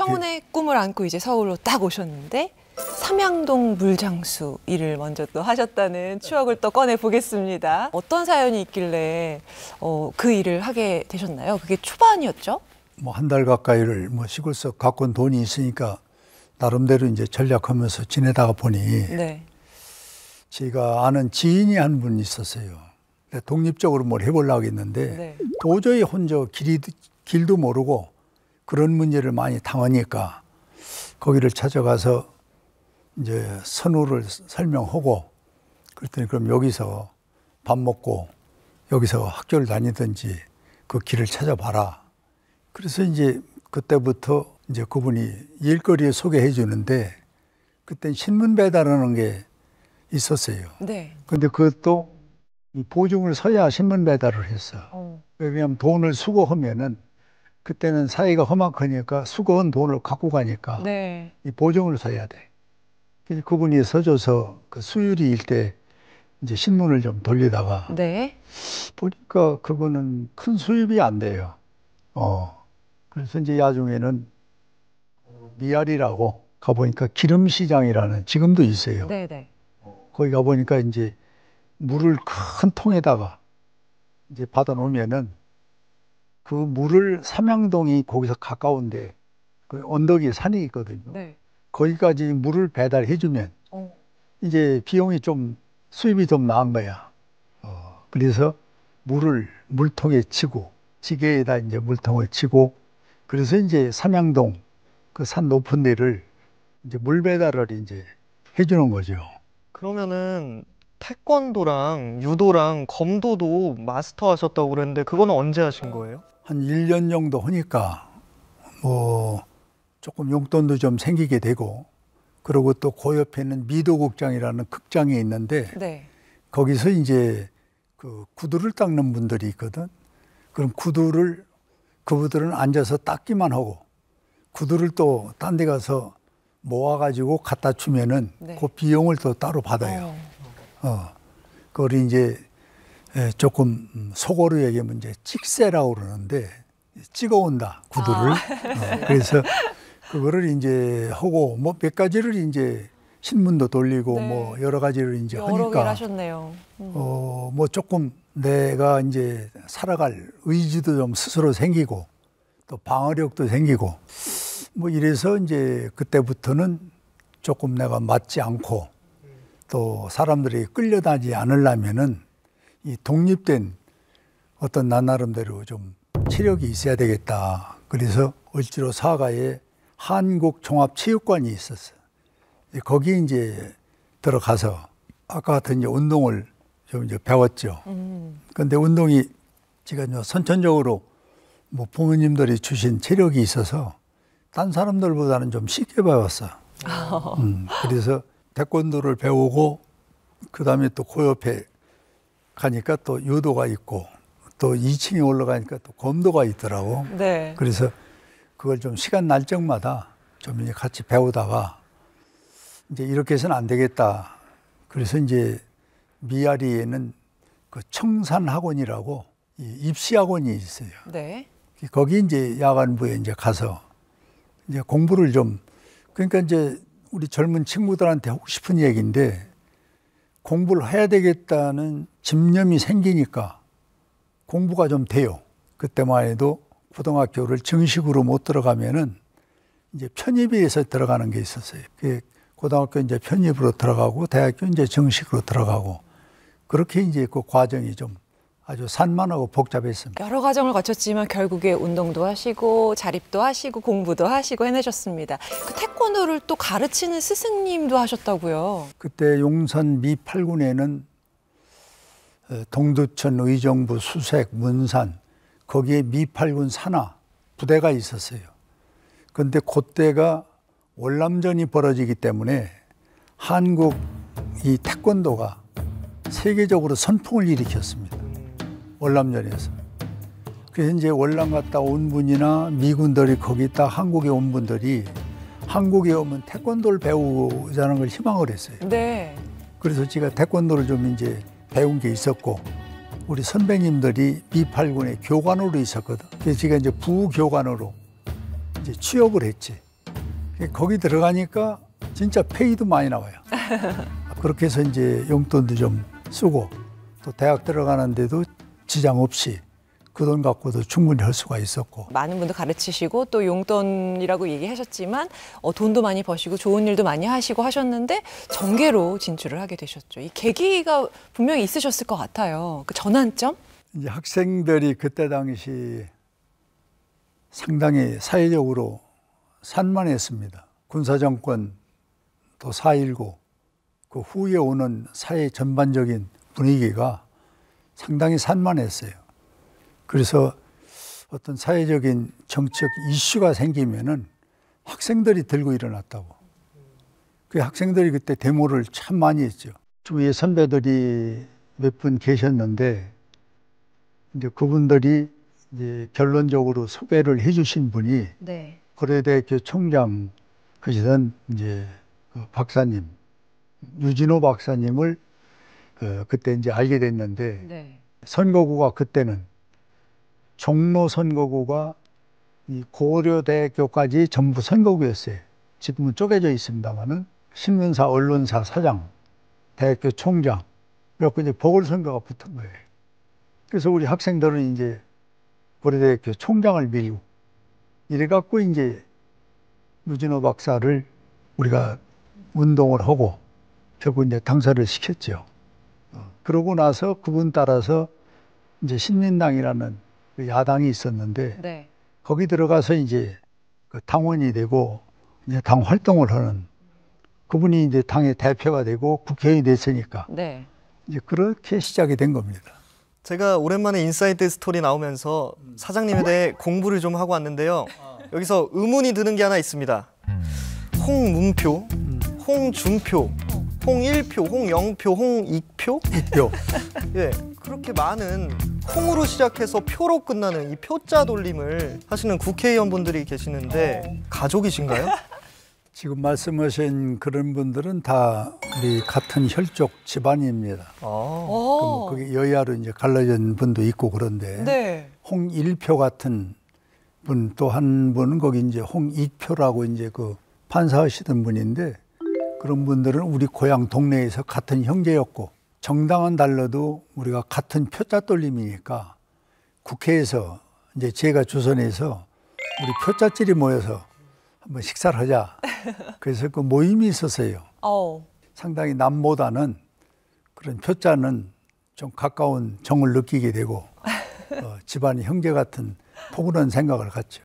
청운의 꿈을 안고 이제 서울로 딱 오셨는데 삼양동 물장수 일을 먼저 또 하셨다는 추억을 또 꺼내 보겠습니다. 어떤 사연이 있길래 그 일을 하게 되셨나요? 그게 초반이었죠? 뭐 한 달 가까이를 뭐 시골서 갖고 온 돈이 있으니까 나름대로 이제 전략하면서 지내다가 보니 네. 제가 아는 지인이 한 분 있었어요. 독립적으로 뭘 해보려고 했는데 네. 도저히 혼자 길도 모르고 그런 문제를 많이 당하니까 거기를 찾아가서 이제 선호를 설명하고 그랬더니 그럼 여기서 밥 먹고 여기서 학교를 다니든지 그 길을 찾아봐라. 그래서 이제 그때부터 이제 그분이 일거리에 소개해 주는데 그땐 신문 배달하는 게 있었어요. 네. 근데 그것도 보증을 서야 신문 배달을 했어. 왜냐하면 돈을 수거하면은 그때는 사이가 험악하니까 수거한 돈을 갖고 가니까 네. 이 보증을 서야 돼. 그래서 그분이 서줘서 그 수유리일 때 이제 신문을 좀 돌리다가 네. 보니까 그거는 큰 수입이 안 돼요. 그래서 이제 나중에는 미알이라고 가보니까 기름시장이라는 지금도 있어요. 네네. 거기 가보니까 이제 물을 큰 통에다가 이제 받아 놓으면은 그 물을 삼양동이 거기서 가까운데 그 언덕 위에 산이 있거든요. 네. 거기까지 물을 배달해 주면 이제 비용이 좀 수입이 좀 나은 거야. 그래서 물을 물통에 치고 지게에다 이제 물통을 치고 그래서 이제 삼양동 그 산 높은 데를 이제 물 배달을 이제 해주는 거죠. 그러면은 태권도랑 유도랑 검도도 마스터 하셨다고 그랬는데 그거는 언제 하신 거예요? 한 1년 정도 하니까 뭐 조금 용돈도 좀 생기게 되고 그리고 또 그 옆에는 미도극장이라는 극장이 있는데 네. 거기서 이제 그 구두를 닦는 분들이 있거든. 그럼 구두를 그분들은 앉아서 닦기만 하고 구두를 또 딴 데 가서 모아가지고 갖다 주면은 네. 그 비용을 또 따로 받아요. 그걸 이제 조금 속어로 얘기하면 이제 찍새라고 그러는데 찍어온다 구두를. 그래서 그거를 이제 하고 뭐 몇 가지를 이제 신문도 돌리고 네. 뭐 여러 가지를 이제 여러 개를 하니까 하셨네요. 뭐 조금 내가 이제 살아갈 의지도 좀 스스로 생기고 또 방어력도 생기고 뭐 이래서 이제 그때부터는 조금 내가 맞지 않고 또 사람들이 끌려다니지 않으려면은 이 독립된 어떤 나 나름대로 좀 체력이 있어야 되겠다. 그래서 을지로 사가에 한국종합체육관이 있었어요. 거기 이제 들어가서 아까 같은 이제 운동을 좀 이제 배웠죠. 근데 운동이 제가 이제 선천적으로 뭐 부모님들이 주신 체력이 있어서 딴 사람들보다는 좀 쉽게 배웠어. 그래서 태권도를 배우고 그다음에 또 그 옆에 가니까 또 유도가 있고 또 2층에 올라가니까 또 검도가 있더라고. 네. 그래서 그걸 좀 시간 날 적마다 좀 이제 같이 배우다가 이제 이렇게 해서는 안 되겠다. 그래서 이제 미아리에는 그 청산학원이라고 입시학원이 있어요. 네. 거기 이제 야간부에 이제 가서 이제 공부를 좀 그러니까 이제 우리 젊은 친구들한테 하고 싶은 얘기인데 공부를 해야 되겠다는 집념이 생기니까 공부가 좀 돼요. 그때만 해도 고등학교를 정식으로 못 들어가면은 이제 편입에서 들어가는 게 있었어요. 고등학교 이제 편입으로 들어가고 대학교 이제 정식으로 들어가고 그렇게 이제 그 과정이 좀 아주 산만하고 복잡했습니다. 여러 과정을 거쳤지만 결국에 운동도 하시고 자립도 하시고 공부도 하시고 해내셨습니다. 그 태권도를 또 가르치는 스승님도 하셨다고요? 그때 용산 미 8군에는 동두천, 의정부, 수색, 문산 거기에 미 8군 산하 부대가 있었어요. 그런데 그때가 월남전이 벌어지기 때문에 한국 이 태권도가 세계적으로 선풍을 일으켰습니다. 월남전에서. 그래서 이제 월남 갔다 온 분이나 미군들이 거기 있다 한국에 온 분들이 한국에 오면 태권도를 배우자는 걸 희망을 했어요. 네. 그래서 제가 태권도를 좀 이제 배운 게 있었고 우리 선배님들이 미8군의 교관으로 있었거든. 그래서 제가 이제 부교관으로 이제 취업을 했지. 거기 들어가니까 진짜 페이도 많이 나와요. 그렇게 해서 이제 용돈도 좀 쓰고 또 대학 들어가는데도 지장 없이 그 돈 갖고도 충분히 할 수가 있었고. 많은 분들 가르치시고 또 용돈이라고 얘기하셨지만 돈도 많이 버시고 좋은 일도 많이 하시고 하셨는데 정계로 진출을 하게 되셨죠. 이 계기가 분명히 있으셨을 것 같아요. 그 전환점? 이제 학생들이 그때 당시 상당히 사회적으로 산만했습니다. 군사정권 또 4.19 그 후에 오는 사회 전반적인 분위기가 상당히 산만했어요. 그래서 어떤 사회적인 정책 이슈가 생기면은 학생들이 들고 일어났다고. 그 학생들이 그때 데모를 참 많이 했죠. 주위에 선배들이 몇 분 계셨는데 이제 그분들이 이제 결론적으로 소개를 해주신 분이 네. 고려대학교 총장 하시던 이제 그 박사님 유진호 박사님을 그때 이제 알게 됐는데 네. 선거구가 그때는 종로 선거구가 이 고려대학교까지 전부 선거구였어요. 지금은 쪼개져 있습니다만은 신문사, 언론사 사장, 대학교 총장 그래갖고 이제 보궐선거가 붙은 거예요. 그래서 우리 학생들은 이제 고려대학교 총장을 밀고 이래갖고 이제 유진호 박사를 우리가 운동을 하고 결국 이제 당선을 시켰죠. 그러고 나서 그분 따라서 이제 신민당이라는 그 야당이 있었는데 네. 거기 들어가서 이제 그 당원이 되고 이제 당 활동을 하는 그분이 이제 당의 대표가 되고 국회의원이 됐으니까 네. 이제 그렇게 시작이 된 겁니다. 제가 오랜만에 인사이드 스토리 나오면서 사장님에 대해 공부를 좀 하고 왔는데요. 여기서 의문이 드는 게 하나 있습니다. 홍문표, 홍준표, 홍일표, 홍영표, 홍익표? 이표. 예, 그렇게 많은 홍으로 시작해서 표로 끝나는 이 표자 돌림을 하시는 국회의원분들이 계시는데 가족이신가요? 지금 말씀하신 그런 분들은 다 우리 같은 혈족 집안입니다. 오. 그게 여야로 이제 갈라진 분도 있고 그런데 네. 홍일표 같은 분 또 한 분은 거기 이제 홍익표라고 이제 그 판사하시던 분인데 그런 분들은 우리 고향 동네에서 같은 형제였고 정당은 달라도 우리가 같은 표자 돌림이니까 국회에서 이제 제가 주선해서 우리 표자질이 모여서 한번 식사를 하자. 그래서 그 모임이 있었어요. 상당히 남보다는 그런 표자는 좀 가까운 정을 느끼게 되고 집안이 형제 같은 포근한 생각을 갖죠.